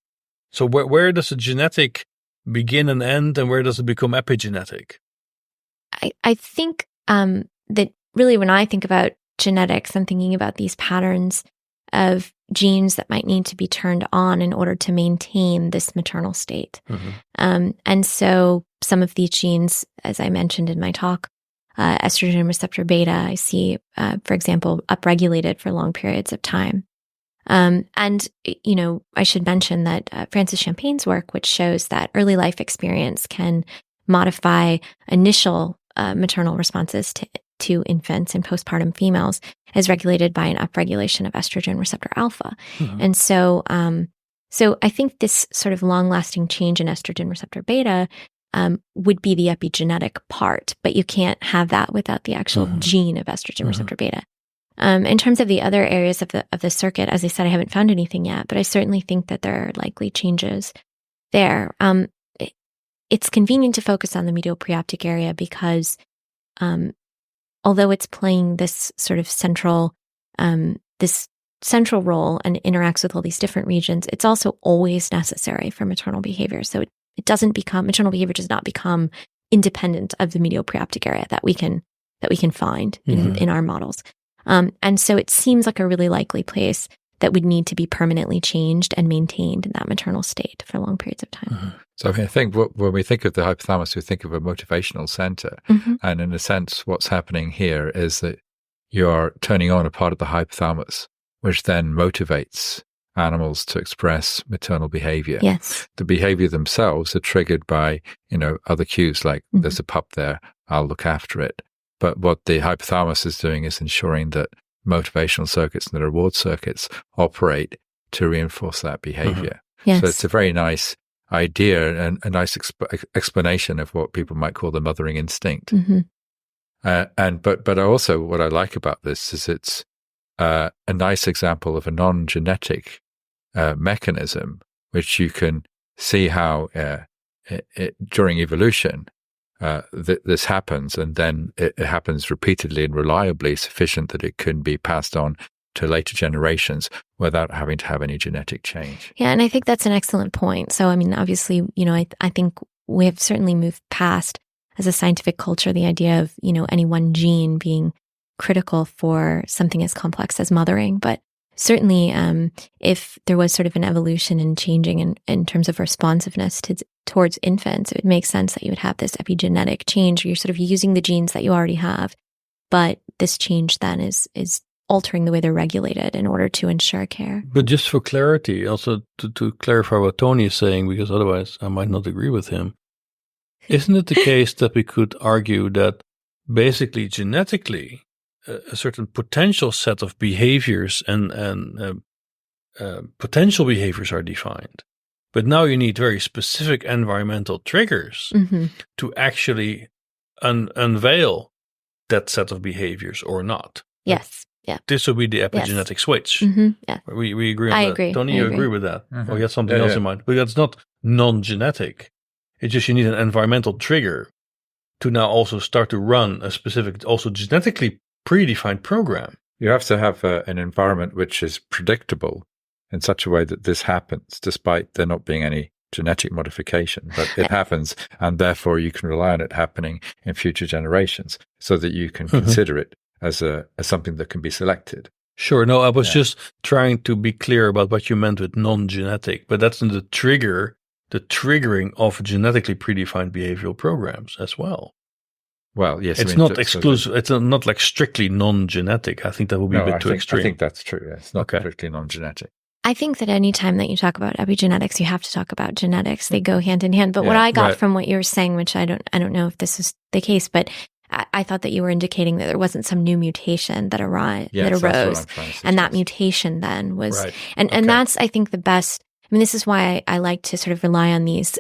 So where does the genetic begin and end, and where does it become epigenetic? I think that really when I think about genetics, I'm thinking about these patterns of genes that might need to be turned on in order to maintain this maternal state. And so some of these genes, as I mentioned in my talk, estrogen receptor beta, I see, for example, upregulated for long periods of time. And, you know, I should mention that Francis Champagne's work, which shows that early life experience can modify initial maternal responses to infants and postpartum females, is regulated by an upregulation of estrogen receptor alpha. And so I think this sort of long-lasting change in estrogen receptor beta would be the epigenetic part, but you can't have that without the actual gene of estrogen receptor beta. In terms of the other areas of the circuit, as I said, I haven't found anything yet, but I certainly think that there are likely changes there. It's convenient to focus on the medial preoptic area because although it's playing this sort of central role and interacts with all these different regions, it's also always necessary for maternal behavior. So maternal behavior does not become independent of the medial preoptic area that we can find in our models. And so it seems like a really likely place that would need to be permanently changed and maintained in that maternal state for long periods of time. Mm-hmm. So I think when we think of the hypothalamus, we think of a motivational center. Mm-hmm. And in a sense, what's happening here is that you're turning on a part of the hypothalamus, which then motivates animals to express maternal behavior. Yes. The behavior themselves are triggered by, other cues like there's a pup there, I'll look after it. But what the hypothalamus is doing is ensuring that motivational circuits and the reward circuits operate to reinforce that behavior. Yes. So it's a very nice idea and a nice explanation of what people might call the mothering instinct. Mm-hmm. But also what I like about this is it's a nice example of a non-genetic mechanism, which you can see how during evolution this happens, and then it happens repeatedly and reliably, sufficient that it can be passed on to later generations without having to have any genetic change. Yeah, and I think that's an excellent point. So, I mean, obviously, I think we have certainly moved past, as a scientific culture, the idea of, any one gene being critical for something as complex as mothering. But certainly, if there was sort of an evolution and changing in terms of responsiveness towards infants, it would make sense that you would have this epigenetic change. You're sort of using the genes that you already have, but this change then is altering the way they're regulated in order to ensure care. But just for clarity, also to clarify what Tony is saying, because otherwise I might not agree with him, isn't it the case that we could argue that basically genetically a certain potential set of behaviors and potential behaviors are defined, but now you need very specific environmental triggers to actually unveil that set of behaviors or not? Yes. Yeah. This would be the epigenetic switch. Mm-hmm. Yeah. We agree on I that. agree. Tony, I you agree. agree with that? Mm-hmm. Or you had something else in mind? But that's not non-genetic. It's just you need an environmental trigger to now also start to run a specific, also genetically predefined program. You have to have an environment which is predictable in such a way that this happens, despite there not being any genetic modification. But it happens, and therefore you can rely on it happening in future generations so that you can consider it as something that can be selected. Sure. No, I was just trying to be clear about what you meant with non-genetic, but that's in the triggering of genetically predefined behavioral programs as well. Well, yes. It's not exclusive. It's not like strictly non-genetic. I think that would be a bit too extreme. I think that's true. Yeah. It's not strictly non-genetic. I think that any time that you talk about epigenetics, you have to talk about genetics. They go hand in hand. But what I got from what you were saying, which I don't know if this is the case, but I thought that you were indicating that there wasn't some new mutation that arose, and that mutation then was, and that's, I think, the best. I mean, this is why I like to sort of rely on these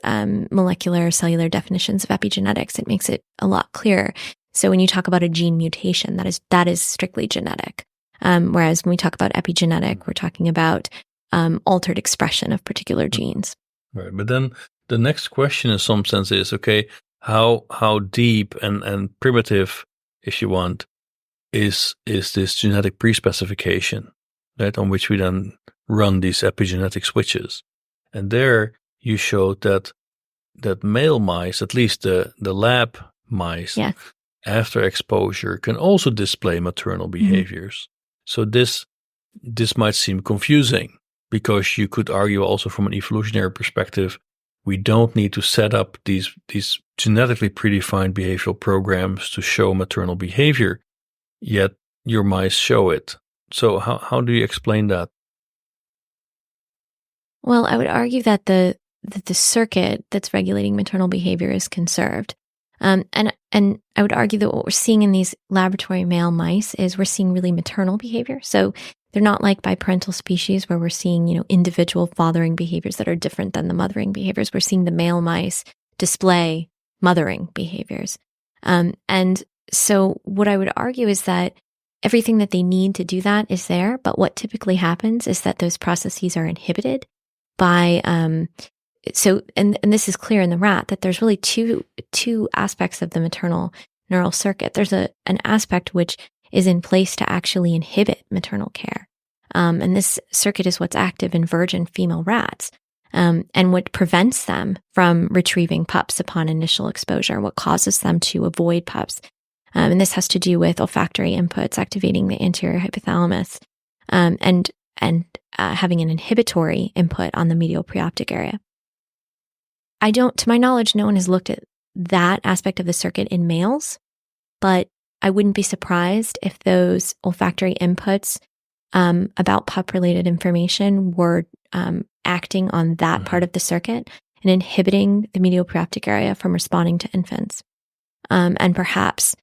molecular cellular definitions of epigenetics. It makes it a lot clearer. So when you talk about a gene mutation, that is strictly genetic. Whereas when we talk about epigenetic, we're talking about altered expression of particular genes. Right. But then the next question in some sense is, okay, how deep and primitive, if you want, is this genetic pre-specification, right, on which we then run these epigenetic switches? And there you showed that male mice, at least the lab mice, after exposure can also display maternal behaviors. So this might seem confusing, because you could argue also from an evolutionary perspective, we don't need to set up these genetically predefined behavioral programs to show maternal behavior, yet your mice show it. So how do you explain that? Well, I would argue that the circuit that's regulating maternal behavior is conserved. And I would argue that what we're seeing in these laboratory male mice is we're seeing really maternal behavior. So they're not like biparental species where we're seeing, individual fathering behaviors that are different than the mothering behaviors. We're seeing the male mice display mothering behaviors. And so what I would argue is that everything that they need to do that is there. But what typically happens is that those processes are inhibited by, and this is clear in the rat, that there's really two aspects of the maternal neural circuit. There's an aspect which is in place to actually inhibit maternal care. And this circuit is what's active in virgin female rats, and what prevents them from retrieving pups upon initial exposure, what causes them to avoid pups. And this has to do with olfactory inputs activating the anterior hypothalamus. And having an inhibitory input on the medial preoptic area. To my knowledge, no one has looked at that aspect of the circuit in males, but I wouldn't be surprised if those olfactory inputs about pup-related information were acting on that part of the circuit and inhibiting the medial preoptic area from responding to infants. And perhaps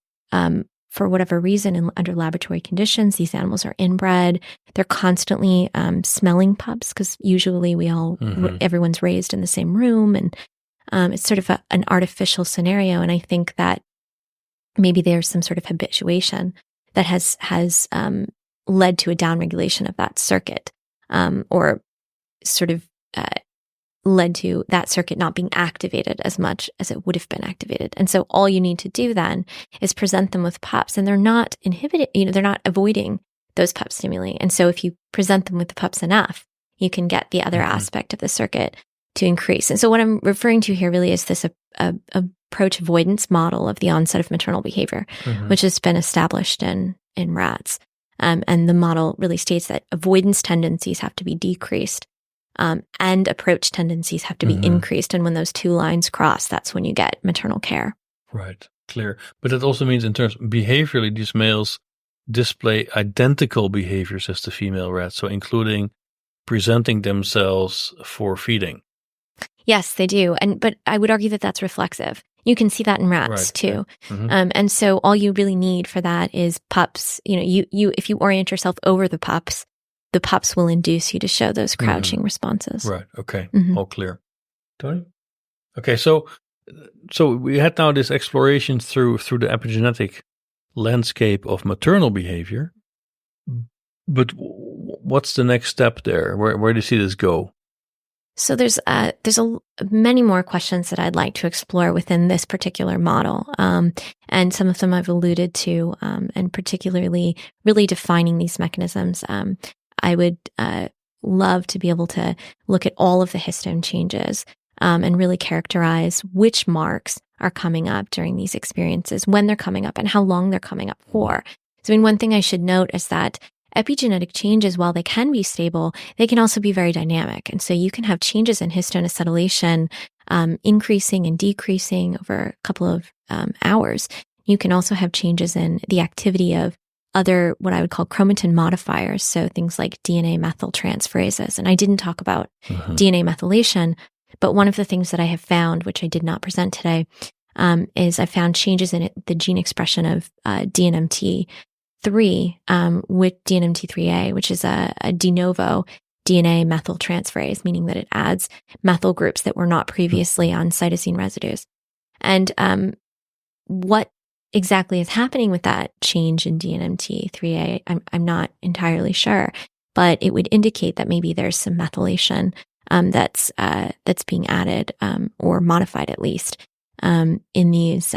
for whatever reason, under laboratory conditions, these animals are inbred. They're constantly smelling pups because usually everyone's raised in the same room, and it's sort of an artificial scenario. And I think that maybe there's some sort of habituation that has led to a downregulation of that circuit, or sort of led to that circuit not being activated as much as it would have been activated. And so all you need to do then is present them with pups, and they're not inhibited, they're not avoiding those pup stimuli. And so if you present them with the pups enough, you can get the other aspect of the circuit to increase. And so what I'm referring to here really is this approach avoidance model of the onset of maternal behavior, which has been established in rats. And the model really states that avoidance tendencies have to be decreased, and approach tendencies have to be increased. And when those two lines cross, that's when you get maternal care. Right, clear. But that also means in terms behaviorally, these males display identical behaviors as the female rats, so including presenting themselves for feeding. Yes, they do. But I would argue that that's reflexive. You can see that in rats too. And so all you really need for that is pups. If you orient yourself over the pups will induce you to show those crouching responses. Right. Okay. All clear. Tony? Okay. So we had now this exploration through the epigenetic landscape of maternal behavior. But what's the next step there? Where do you see this go? So there's many more questions that I'd like to explore within this particular model, and some of them I've alluded to, and particularly really defining these mechanisms. I would love to be able to look at all of the histone changes and really characterize which marks are coming up during these experiences, when they're coming up, and how long they're coming up for. So, one thing I should note is that epigenetic changes, while they can be stable, they can also be very dynamic. And so you can have changes in histone acetylation increasing and decreasing over a couple of hours. You can also have changes in the activity of other, what I would call chromatin modifiers, so things like DNA methyltransferases. And I didn't talk about DNA methylation, but one of the things that I have found, which I did not present today, is I found changes in the gene expression of DNMT3 with DNMT3A, which is a de novo DNA methyltransferase, meaning that it adds methyl groups that were not previously on cytosine residues. And what exactly is happening with that change in DNMT3A, I'm not entirely sure, but it would indicate that maybe there's some methylation that's being added or modified at least in these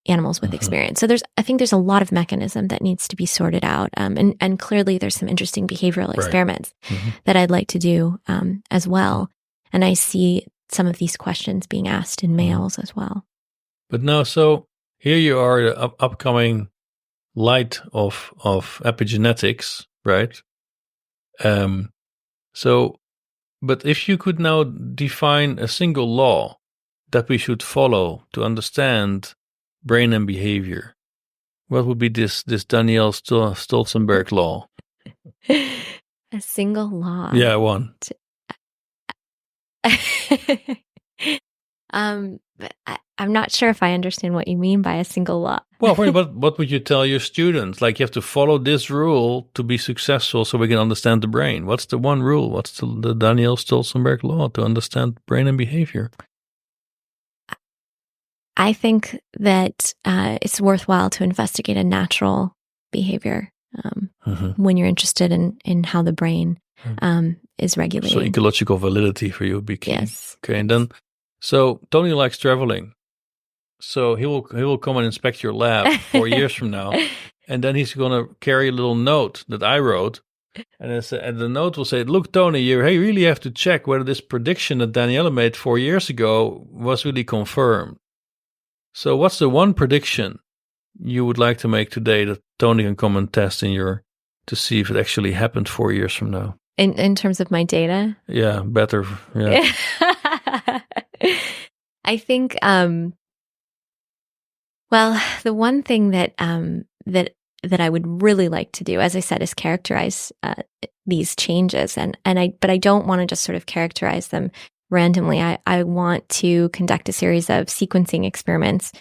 animals with experience. So I think there's a lot of mechanism that needs to be sorted out. And clearly there's some interesting behavioral experiments that I'd like to do as well. And I see some of these questions being asked in males as well. But now, so here you are, the upcoming light of epigenetics, right? But if you could now define a single law that we should follow to understand brain and behavior, what would be this Danielle Stolzenberg law? A single law. Yeah, one. I'm not sure if I understand what you mean by a single law. Well, what would you tell your students? Like, you have to follow this rule to be successful so we can understand the brain. What's the one rule? What's the Danielle Stolzenberg law to understand brain and behavior? I think that it's worthwhile to investigate a natural behavior when you're interested in how the brain is regulated. So ecological validity for you would be key. Yes. Okay, and then, so Tony likes traveling. So he will come and inspect your lab 4 years from now, and then he's going to carry a little note that I wrote, and the note will say, "Look, Tony, you really have to check whether this prediction that Daniela made 4 years ago was really confirmed." So what's the one prediction you would like to make today that Tony can come and test to see if it actually happened 4 years from now? In terms of my data? Yeah, better. Yeah. I think, well, the one thing that I would really like to do, as I said, is characterize these changes, but I don't want to just sort of characterize them randomly. I want to conduct a series of sequencing experiments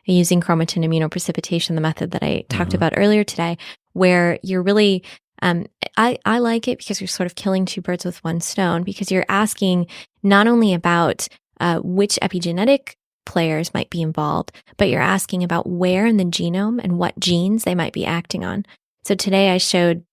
using chromatin immunoprecipitation, the method that I talked about earlier today, where you're really, I like it because you're sort of killing two birds with one stone, because you're asking not only about which epigenetic players might be involved, but you're asking about where in the genome and what genes they might be acting on. So today I showed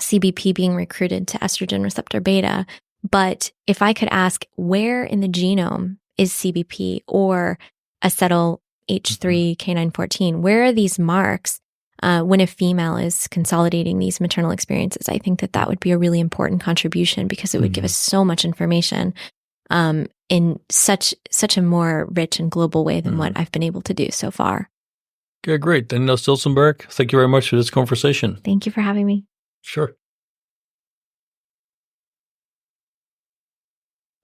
CBP being recruited to estrogen receptor beta, but if I could ask where in the genome is CBP or acetyl H3 K914, where are these marks when a female is consolidating these maternal experiences, I think that would be a really important contribution, because it would give us so much information in such a more rich and global way than what I've been able to do so far. Okay, great. Danielle Stolzenberg, thank you very much for this conversation. Thank you for having me. Sure.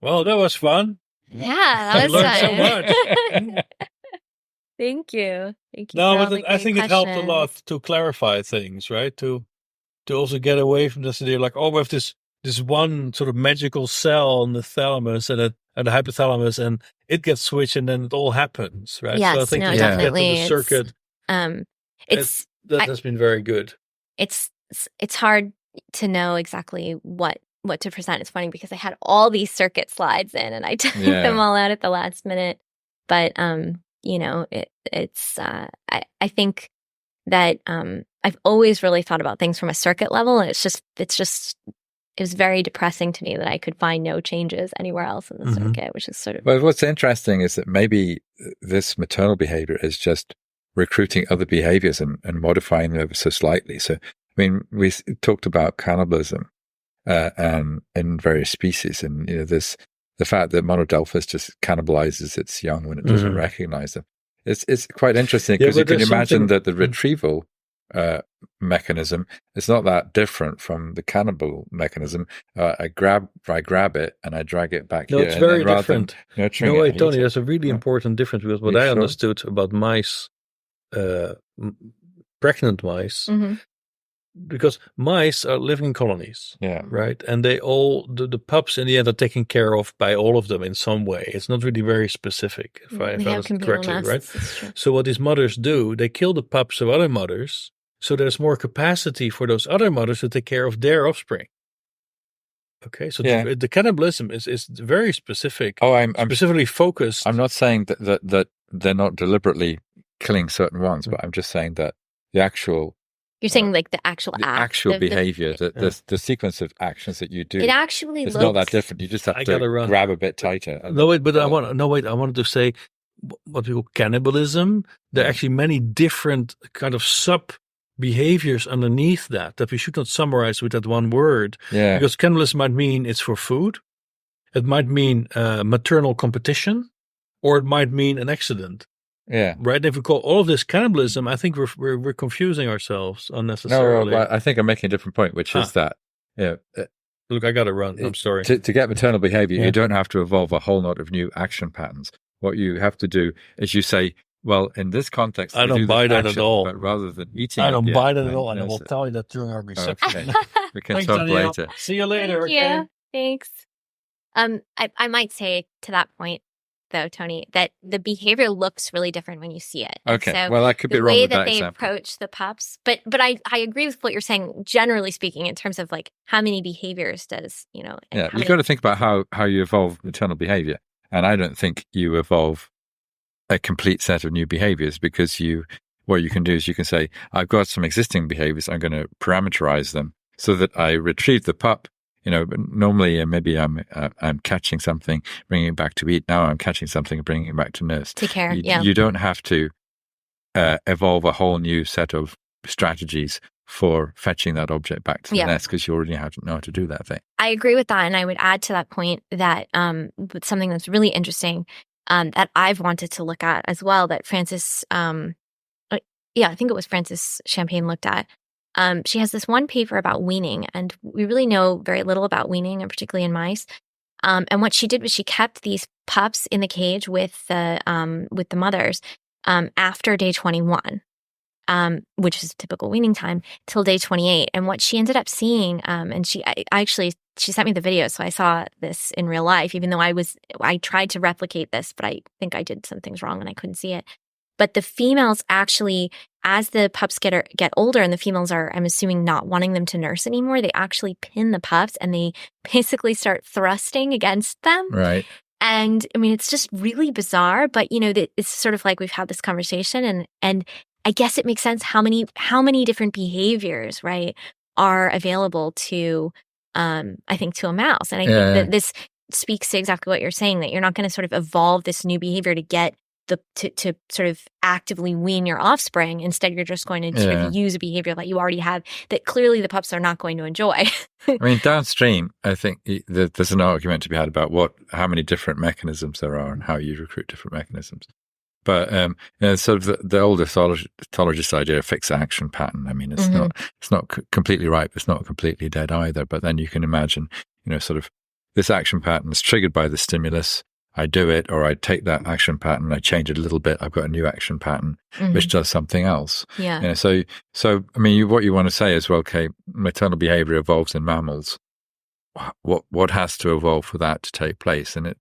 Well, that was fun. Yeah, that was fun. So much. Thank you. Thank you. No, but I think it helped a lot to clarify things, right? To also get away from this idea, like, oh, we have this one sort of magical cell in the thalamus and the hypothalamus, and it gets switched, and then it all happens, right? Yes, so I think definitely. Get to the circuit. That has been very good. It's hard to know exactly what to present. It's funny because I had all these circuit slides in, and I took them all out at the last minute. But I think that I've always really thought about things from a circuit level, and it was very depressing to me that I could find no changes anywhere else in the circuit, which is sort of... Well, what's interesting is that maybe this maternal behavior is just recruiting other behaviors and modifying them ever so slightly. So, I mean, we talked about cannibalism and in various species, and there's the fact that monodelphis just cannibalizes its young when it doesn't recognize them. It's quite interesting, because you can imagine that the retrieval mechanism is not that different from the cannibal mechanism. I grab it and I drag it back here. No, it's very different. No, wait, Tony, there's a really important difference, because what I understood about mice, pregnant mice, because mice are living in colonies, right? And they all, the pups in the end are taken care of by all of them in some way. It's not really very specific, if I understand correctly, right? So what these mothers do, they kill the pups of other mothers, so there's more capacity for those other mothers to take care of their offspring. Okay, so the cannibalism is very specific. Oh, I'm specifically focused. I'm not saying that they're not deliberately killing certain ones, but I'm just saying that the actual... You're saying like the actual act. The actual behavior, the sequence of actions that you do. It actually it's not that different. You just have to grab a bit tighter. No, wait, but I wanted to say what we call cannibalism. There are actually many different kind of sub-behaviors underneath that we should not summarize with that one word. Yeah. Because cannibalism might mean it's for food. It might mean maternal competition, or it might mean an accident. Yeah. Right. And if we call all of this cannibalism, I think we're confusing ourselves unnecessarily. No, I think I'm making a different point, which is that, look, I got to run. I'm sorry. To get maternal behavior, you don't have to evolve a whole lot of new action patterns. What you have to do is you say, well, in this context, I don't buy that at all. But rather than eating, I don't buy that at all, and I will tell you that during our reception. Okay. We can talk later. See you later. Thank you. Thanks. I might say to that point, though, Tony, that the behavior looks really different when you see it. Okay. So well, I could be wrong with that example. The way that they approach the pups, but I agree with what you're saying, generally speaking, in terms of like how many behaviors does, you've got to think about how you evolve maternal behavior. And I don't think you evolve a complete set of new behaviors, because what you can do is you can say, I've got some existing behaviors, I'm going to parameterize them so that I retrieve the pup. Normally maybe I'm catching something, bringing it back to eat. Now I'm catching something, bringing it back to nurse. Take care. You don't have to evolve a whole new set of strategies for fetching that object back to the nest, because you already know how to do that thing. I agree with that, and I would add to that point that something that's really interesting that I've wanted to look at as well, that Francis, I think it was Francis Champagne looked at, She has this one paper about weaning, and we really know very little about weaning, and particularly in mice. And what she did was she kept these pups in the cage with the mothers after day 21, which is typical weaning time, till day 28. And what she ended up seeing, and she sent me the video, so I saw this in real life, even though I tried to replicate this, but I think I did some things wrong and I couldn't see it. But the females actually, as the pups get older and the females are, I'm assuming, not wanting them to nurse anymore, they actually pin the pups and they basically start thrusting against them. Right. And I mean, it's just really bizarre, but it's sort of like we've had this conversation and I guess it makes sense how many different behaviors, right, are available to, I think, to a mouse. And I think that this speaks to exactly what you're saying, that you're not going to sort of evolve this new behavior to get to sort of actively wean your offspring. Instead, you're just going to sort of use a behavior that you already have that clearly the pups are not going to enjoy. I mean, downstream, I think there's an argument to be had about how many different mechanisms there are and how you recruit different mechanisms. But sort of the old ethologist idea of fixed action pattern. I mean, it's not completely right, but it's not completely dead either. But then you can imagine, sort of this action pattern is triggered by the stimulus. I do it, or I take that action pattern, I change it a little bit. I've got a new action pattern which does something else. Yeah. So I mean, what you want to say is, well, okay, maternal behavior evolves in mammals. What has to evolve for that to take place? And it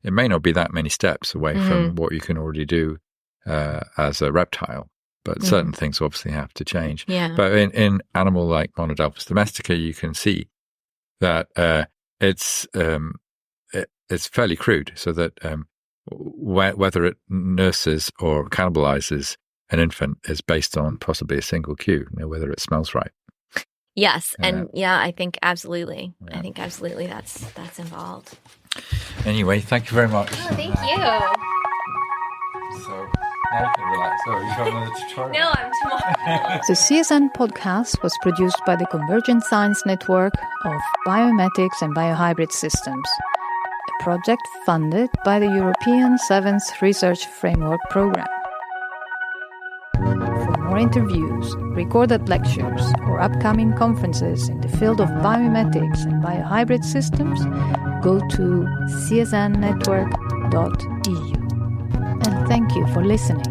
may not be that many steps away from what you can already do as a reptile, but certain things obviously have to change. Yeah. But in animal like Monodelphis domestica, you can see that it's fairly crude, so that whether it nurses or cannibalizes an infant is based on possibly a single cue, whether it smells right. Yes, and I think absolutely. Yeah. I think absolutely that's involved. Anyway, thank you very much. Oh, thank you. So now you can relax. Oh, you got another tutorial? No, I'm tomorrow. The CSN podcast was produced by the Convergent Science Network of Biomimetics and Biohybrid Systems, a project funded by the European 7th Research Framework Programme. For more interviews, recorded lectures, or upcoming conferences in the field of biomimetics and biohybrid systems, go to csnnetwork.eu. And thank you for listening.